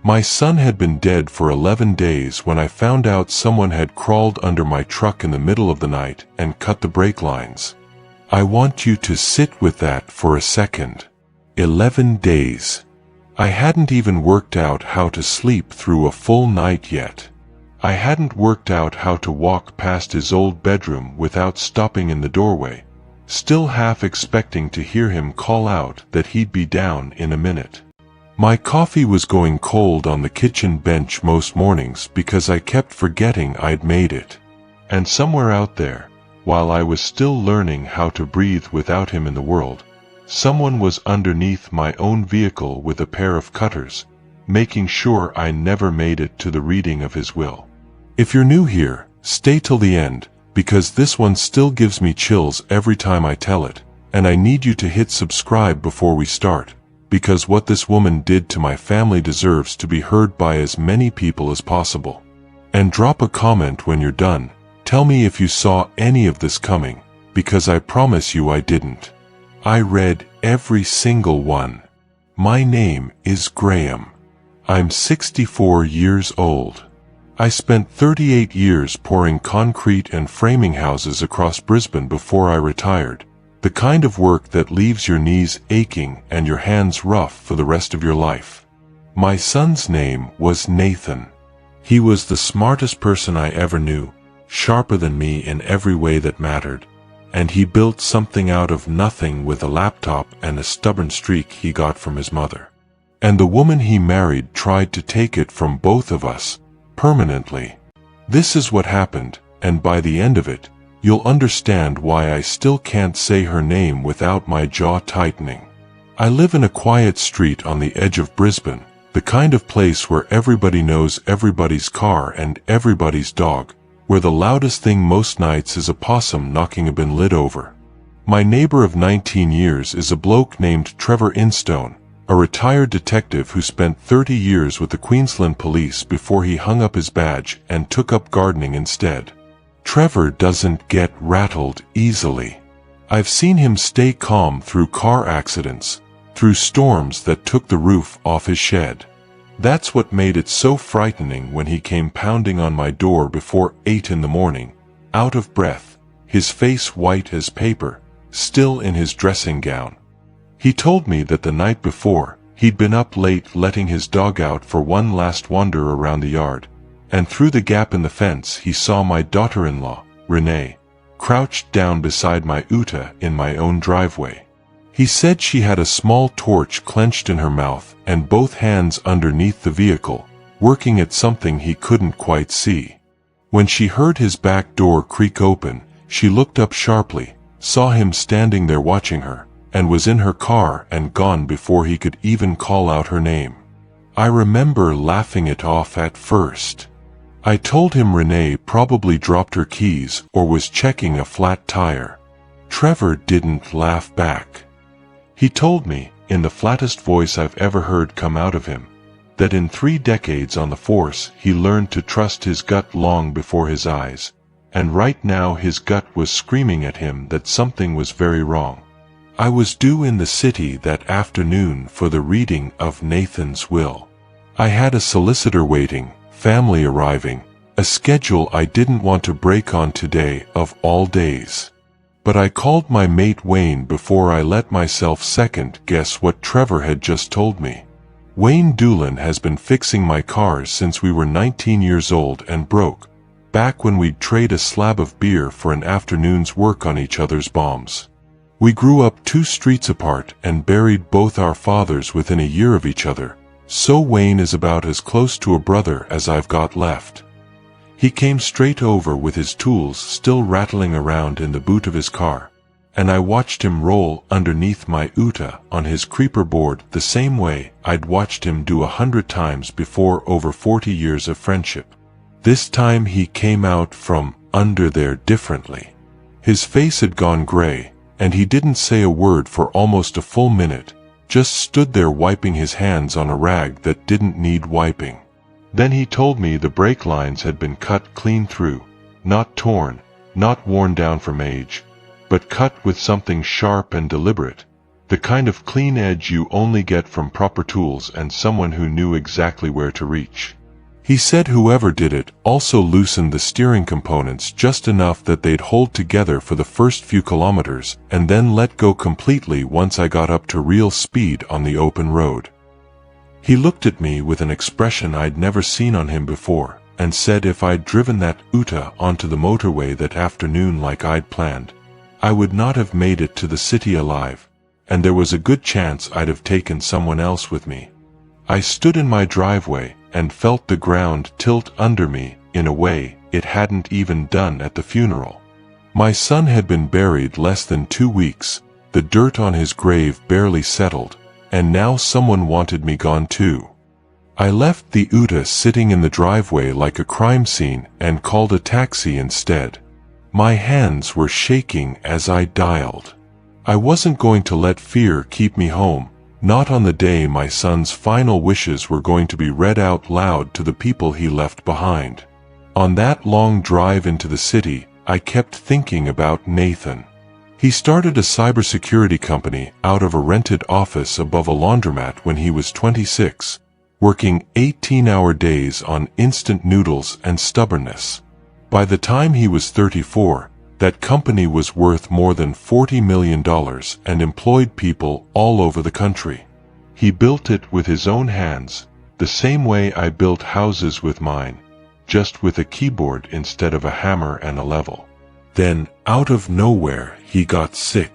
My son had been dead for 11 days when I found out someone had crawled under my truck in the middle of the night and cut the brake lines. I want you to sit with that for a second. 11 days. I hadn't even worked out how to sleep through a full night yet. I hadn't worked out how to walk past his old bedroom without stopping in the doorway, still half expecting to hear him call out that he'd be down in a minute. My coffee was going cold on the kitchen bench most mornings because I kept forgetting I'd made it. And somewhere out there, while I was still learning how to breathe without him in the world, someone was underneath my own vehicle with a pair of cutters, making sure I never made it to the reading of his will. If you're new here, stay till the end, because this one still gives me chills every time I tell it, and I need you to hit subscribe before we start, because what this woman did to my family deserves to be heard by as many people as possible. And drop a comment when you're done. Tell me if you saw any of this coming, because I promise you I didn't. I read every single one. My name is Graham. I'm 64 years old. I spent 38 years pouring concrete and framing houses across Brisbane before I retired. The kind of work that leaves your knees aching and your hands rough for the rest of your life. My son's name was Nathan. He was the smartest person I ever knew, sharper than me in every way that mattered, and he built something out of nothing with a laptop and a stubborn streak he got from his mother. And the woman he married tried to take it from both of us, permanently. This is what happened, and by the end of it, you'll understand why I still can't say her name without my jaw tightening. I live in a quiet street on the edge of Brisbane, the kind of place where everybody knows everybody's car and everybody's dog, where the loudest thing most nights is a possum knocking a bin lid over. My neighbor of 19 years is a bloke named Trevor Instone, a retired detective who spent 30 years with the Queensland Police before he hung up his badge and took up gardening instead. Trevor doesn't get rattled easily. I've seen him stay calm through car accidents, through storms that took the roof off his shed. That's what made it so frightening when he came pounding on my door before 8 in the morning, out of breath, his face white as paper, still in his dressing gown. He told me that the night before, he'd been up late letting his dog out for one last wander around the yard, and through the gap in the fence he saw my daughter-in-law, Renee, crouched down beside my Uta in my own driveway. He said she had a small torch clenched in her mouth and both hands underneath the vehicle, working at something he couldn't quite see. When she heard his back door creak open, she looked up sharply, saw him standing there watching her, and was in her car and gone before he could even call out her name. I remember laughing it off at first. I told him Renee probably dropped her keys or was checking a flat tire. Trevor didn't laugh back. He told me, in the flattest voice I've ever heard come out of him, that in 3 decades on the force he learned to trust his gut long before his eyes, and right now his gut was screaming at him that something was very wrong. I was due in the city that afternoon for the reading of Nathan's will. I had a solicitor waiting, family arriving, a schedule I didn't want to break on today of all days. But I called my mate Wayne before I let myself second guess what Trevor had just told me. Wayne Doolan has been fixing my cars since we were 19 years old and broke, back when we'd trade a slab of beer for an afternoon's work on each other's bombs. We grew up 2 streets apart and buried both our fathers within a year of each other, so Wayne is about as close to a brother as I've got left. He came straight over with his tools still rattling around in the boot of his car, and I watched him roll underneath my Uta on his creeper board the same way I'd watched him do 100 times before over 40 years of friendship. This time he came out from under there differently. His face had gone gray, and he didn't say a word for almost a full minute, just stood there wiping his hands on a rag that didn't need wiping. Then he told me the brake lines had been cut clean through, not torn, not worn down from age, but cut with something sharp and deliberate, The kind of clean edge you only get from proper tools and someone who knew exactly where to reach. He said whoever did it also loosened the steering components just enough that they'd hold together for the first few kilometers and then let go completely once I got up to real speed on the open road. He looked at me with an expression I'd never seen on him before and said if I'd driven that Uta onto the motorway that afternoon like I'd planned, I would not have made it to the city alive, and there was a good chance I'd have taken someone else with me. I stood in my driveway and felt the ground tilt under me in a way it hadn't even done at the funeral. My son had been buried less than 2 weeks, the dirt on his grave barely settled, and now someone wanted me gone too. I left the Uta sitting in the driveway like a crime scene and called a taxi instead. My hands were shaking as I dialed. I wasn't going to let fear keep me home, not on the day my son's final wishes were going to be read out loud to the people he left behind. On that long drive into the city, I kept thinking about Nathan. He started a cybersecurity company out of a rented office above a laundromat when he was 26, working 18-hour days on instant noodles and stubbornness. By the time he was 34, that company was worth more than $40 million and employed people all over the country. He built it with his own hands, the same way I built houses with mine, just with a keyboard instead of a hammer and a level. Then, out of nowhere, he got sick.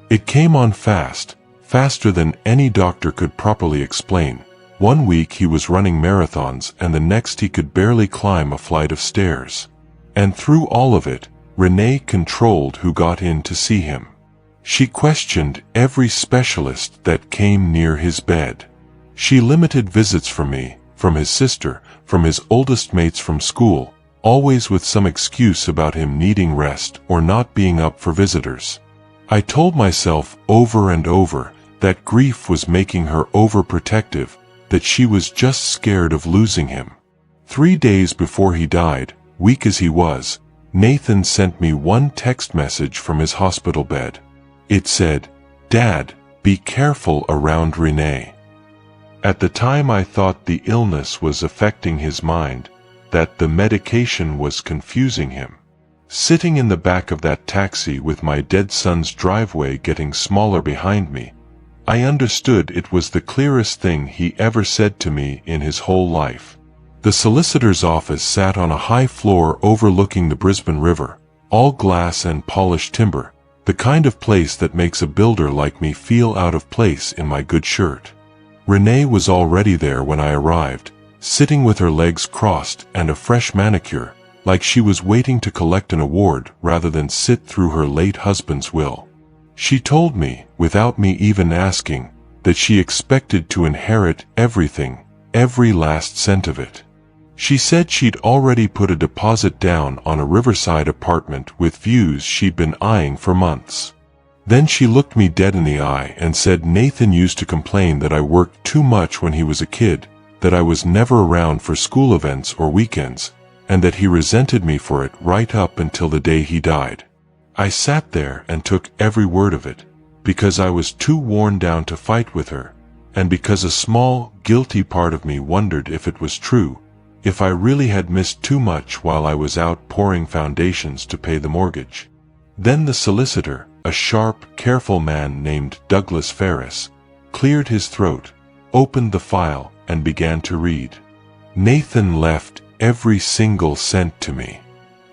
It came on fast, faster than any doctor could properly explain. 1 week he was running marathons and the next he could barely climb a flight of stairs. And through all of it, Renee controlled who got in to see him. She questioned every specialist that came near his bed. She limited visits from me, from his sister, from his oldest mates from school, always with some excuse about him needing rest or not being up for visitors. I told myself over and over that grief was making her overprotective, that she was just scared of losing him. 3 days before he died, weak as he was, Nathan sent me one text message from his hospital bed. It said, "Dad, be careful around Renee." At the time I thought the illness was affecting his mind, that the medication was confusing him. Sitting in the back of that taxi with my dead son's driveway getting smaller behind me, I understood it was the clearest thing he ever said to me in his whole life. The solicitor's office sat on a high floor overlooking the Brisbane River, all glass and polished timber, the kind of place that makes a builder like me feel out of place in my good shirt. Renee was already there when I arrived, sitting with her legs crossed and a fresh manicure, like she was waiting to collect an award rather than sit through her late husband's will. She told me, without me even asking, that she expected to inherit everything, every last cent of it. She said she'd already put a deposit down on a riverside apartment with views she'd been eyeing for months. Then she looked me dead in the eye and said Nathan used to complain that I worked too much when he was a kid, that I was never around for school events or weekends, and that he resented me for it right up until the day he died. I sat there and took every word of it, because I was too worn down to fight with her, and because a small, guilty part of me wondered if it was true, if I really had missed too much while I was out pouring foundations to pay the mortgage. Then the solicitor, a sharp, careful man named Douglas Ferris, cleared his throat, opened the file, and began to read. Nathan left every single cent to me.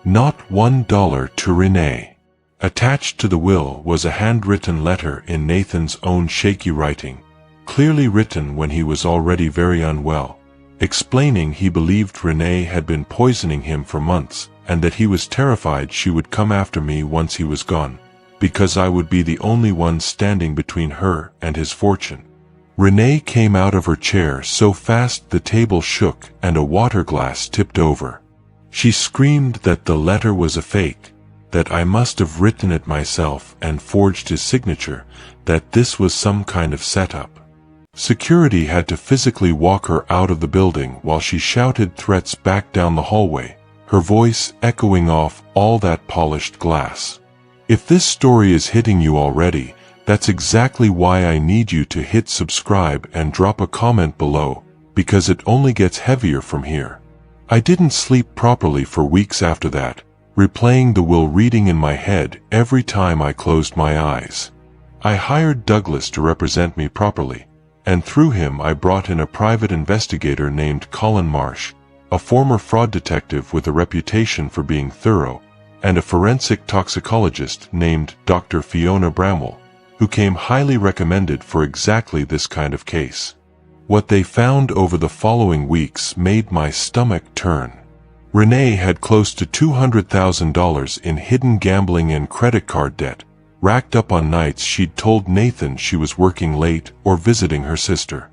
Not $1 to Renee. Attached to the will was a handwritten letter in Nathan's own shaky writing, clearly written when he was already very unwell, explaining he believed Renee had been poisoning him for months and that he was terrified she would come after me once he was gone, because I would be the only one standing between her and his fortune. Renee came out of her chair so fast the table shook and a water glass tipped over. She screamed that the letter was a fake, that I must have written it myself and forged his signature, that this was some kind of setup. Security had to physically walk her out of the building while she shouted threats back down the hallway, her voice echoing off all that polished glass. If this story is hitting you already, That's exactly why I need you to hit subscribe and drop a comment below, because it only gets heavier from here. I didn't sleep properly for weeks after that, replaying the will reading in my head every time I closed my eyes. I hired Douglas to represent me properly, and through him I brought in a private investigator named Colin Marsh, a former fraud detective with a reputation for being thorough, and a forensic toxicologist named Dr. Fiona Bramwell, who came highly recommended for exactly this kind of case. What they found over the following weeks made my stomach turn. Renee had close to $200,000 in hidden gambling and credit card debt, racked up on nights she'd told Nathan she was working late or visiting her sister.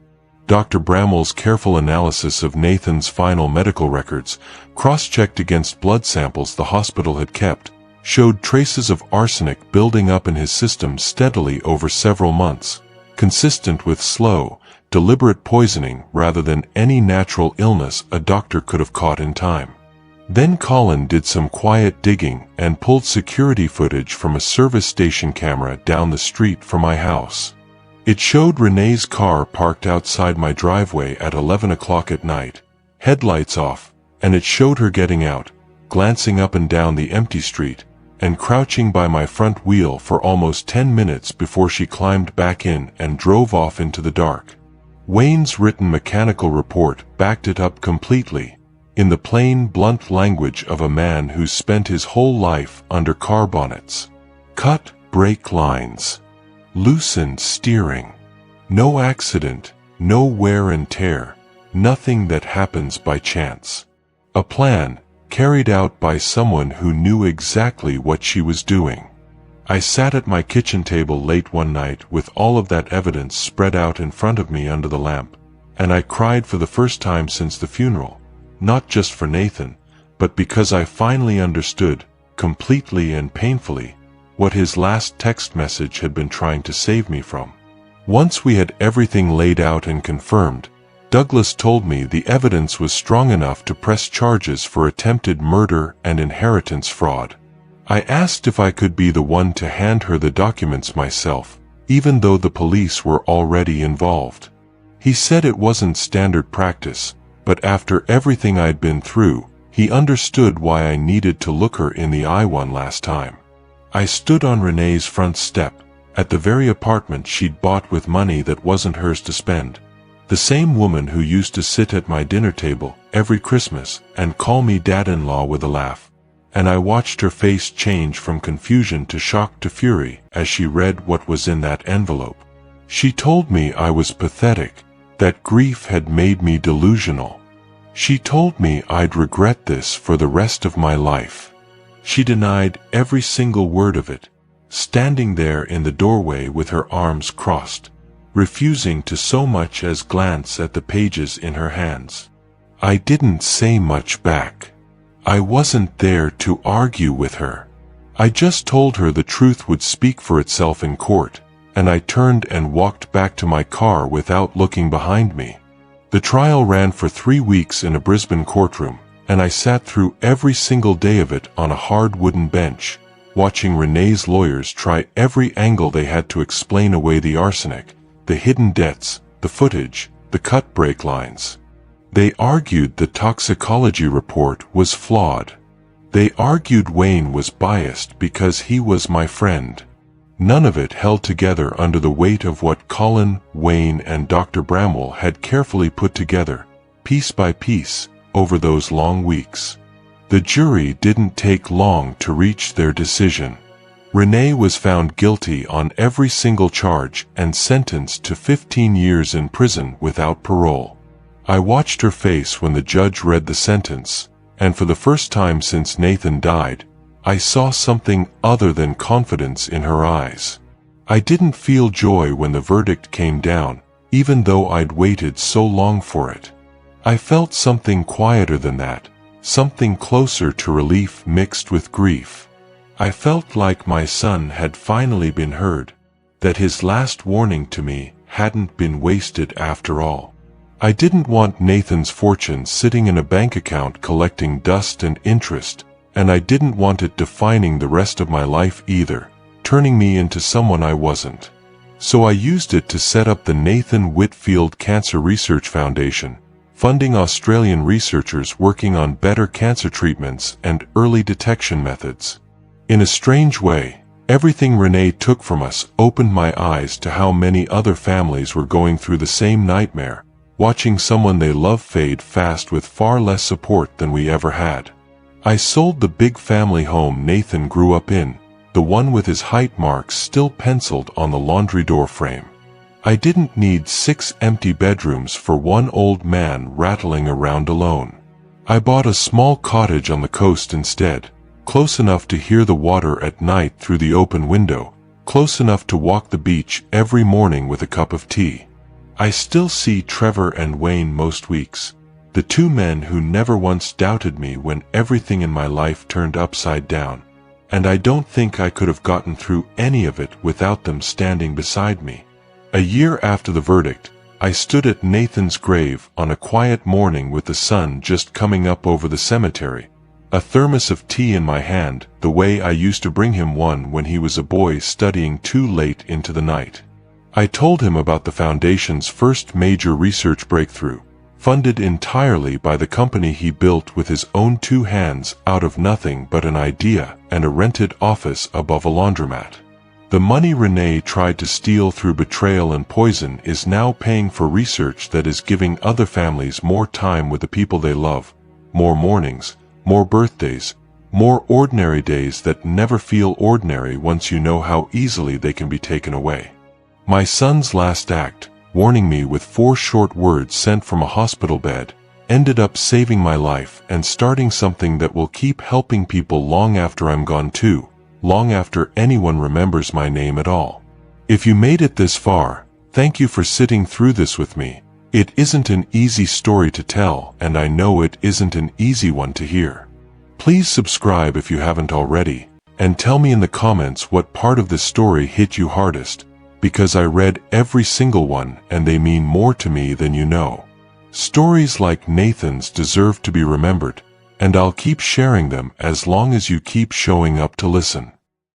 Dr. Bramwell's careful analysis of Nathan's final medical records, cross-checked against blood samples the hospital had kept, showed traces of arsenic building up in his system steadily over several months, consistent with slow, deliberate poisoning rather than any natural illness a doctor could have caught in time. Then Colin did some quiet digging and pulled security footage from a service station camera down the street from my house. It showed Renee's car parked outside my driveway at 11 o'clock at night, headlights off, and it showed her getting out, glancing up and down the empty street, and crouching by my front wheel for almost 10 minutes before she climbed back in and drove off into the dark. Wayne's written mechanical report backed it up completely, in the plain, blunt language of a man who's spent his whole life under car bonnets. Cut brake lines. Loosened steering. No accident, no wear and tear, nothing that happens by chance. A plan, carried out by someone who knew exactly what she was doing. I sat at my kitchen table late one night with all of that evidence spread out in front of me under the lamp, and I cried for the first time since the funeral, not just for Nathan, but because I finally understood, completely and painfully, what his last text message had been trying to save me from. Once we had everything laid out and confirmed, Douglas told me the evidence was strong enough to press charges for attempted murder and inheritance fraud. I asked if I could be the one to hand her the documents myself, even though the police were already involved. He said it wasn't standard practice, but after everything I'd been through, he understood why I needed to look her in the eye one last time. I stood on Renee's front step, at the very apartment she'd bought with money that wasn't hers to spend. The same woman who used to sit at my dinner table every Christmas and call me dad-in-law with a laugh. And I watched her face change from confusion to shock to fury as she read what was in that envelope. She told me I was pathetic, that grief had made me delusional. She told me I'd regret this for the rest of my life. She denied every single word of it, standing there in the doorway with her arms crossed, refusing to so much as glance at the pages in her hands. I didn't say much back. I wasn't there to argue with her. I just told her the truth would speak for itself in court, and I turned and walked back to my car without looking behind me. The trial ran for 3 weeks in a Brisbane courtroom, and I sat through every single day of it on a hard wooden bench, watching Renee's lawyers try every angle they had to explain away the arsenic, the hidden debts, the footage, the cut brake lines. They argued the toxicology report was flawed. They argued Wayne was biased because he was my friend. None of it held together under the weight of what Colin, Wayne, and Dr. Bramwell had carefully put together, piece by piece, over those long weeks. The jury didn't take long to reach their decision. Renee was found guilty on every single charge and sentenced to 15 years in prison without parole. I watched her face when the judge read the sentence, and for the first time since Nathan died, I saw something other than confidence in her eyes. I didn't feel joy when the verdict came down, even though I'd waited so long for it. I felt something quieter than that, something closer to relief mixed with grief. I felt like my son had finally been heard, that his last warning to me hadn't been wasted after all. I didn't want Nathan's fortune sitting in a bank account collecting dust and interest, and I didn't want it defining the rest of my life either, turning me into someone I wasn't. So I used it to set up the Nathan Whitfield Cancer Research Foundation, funding Australian researchers working on better cancer treatments and early detection methods. In a strange way, everything Renee took from us opened my eyes to how many other families were going through the same nightmare, watching someone they love fade fast with far less support than we ever had. I sold the big family home Nathan grew up in, the one with his height marks still penciled on the laundry door frame. I didn't need 6 empty bedrooms for one old man rattling around alone. I bought a small cottage on the coast instead, close enough to hear the water at night through the open window, close enough to walk the beach every morning with a cup of tea. I still see Trevor and Wayne most weeks, the 2 men who never once doubted me when everything in my life turned upside down, and I don't think I could have gotten through any of it without them standing beside me. A year after the verdict, I stood at Nathan's grave on a quiet morning with the sun just coming up over the cemetery, a thermos of tea in my hand, the way I used to bring him one when he was a boy studying too late into the night. I told him about the Foundation's first major research breakthrough, funded entirely by the company he built with his own 2 hands out of nothing but an idea and a rented office above a laundromat. The money Renee tried to steal through betrayal and poison is now paying for research that is giving other families more time with the people they love, more mornings, more birthdays, more ordinary days that never feel ordinary once you know how easily they can be taken away. My son's last act, warning me with 4 short words sent from a hospital bed, ended up saving my life and starting something that will keep helping people long after I'm gone too, long after anyone remembers my name at all. If you made it this far, thank you for sitting through this with me. It isn't an easy story to tell, and I know it isn't an easy one to hear. Please subscribe if you haven't already, and tell me in the comments what part of this story hit you hardest, because I read every single one and they mean more to me than you know. Stories like Nathan's deserve to be remembered, and I'll keep sharing them as long as you keep showing up to listen.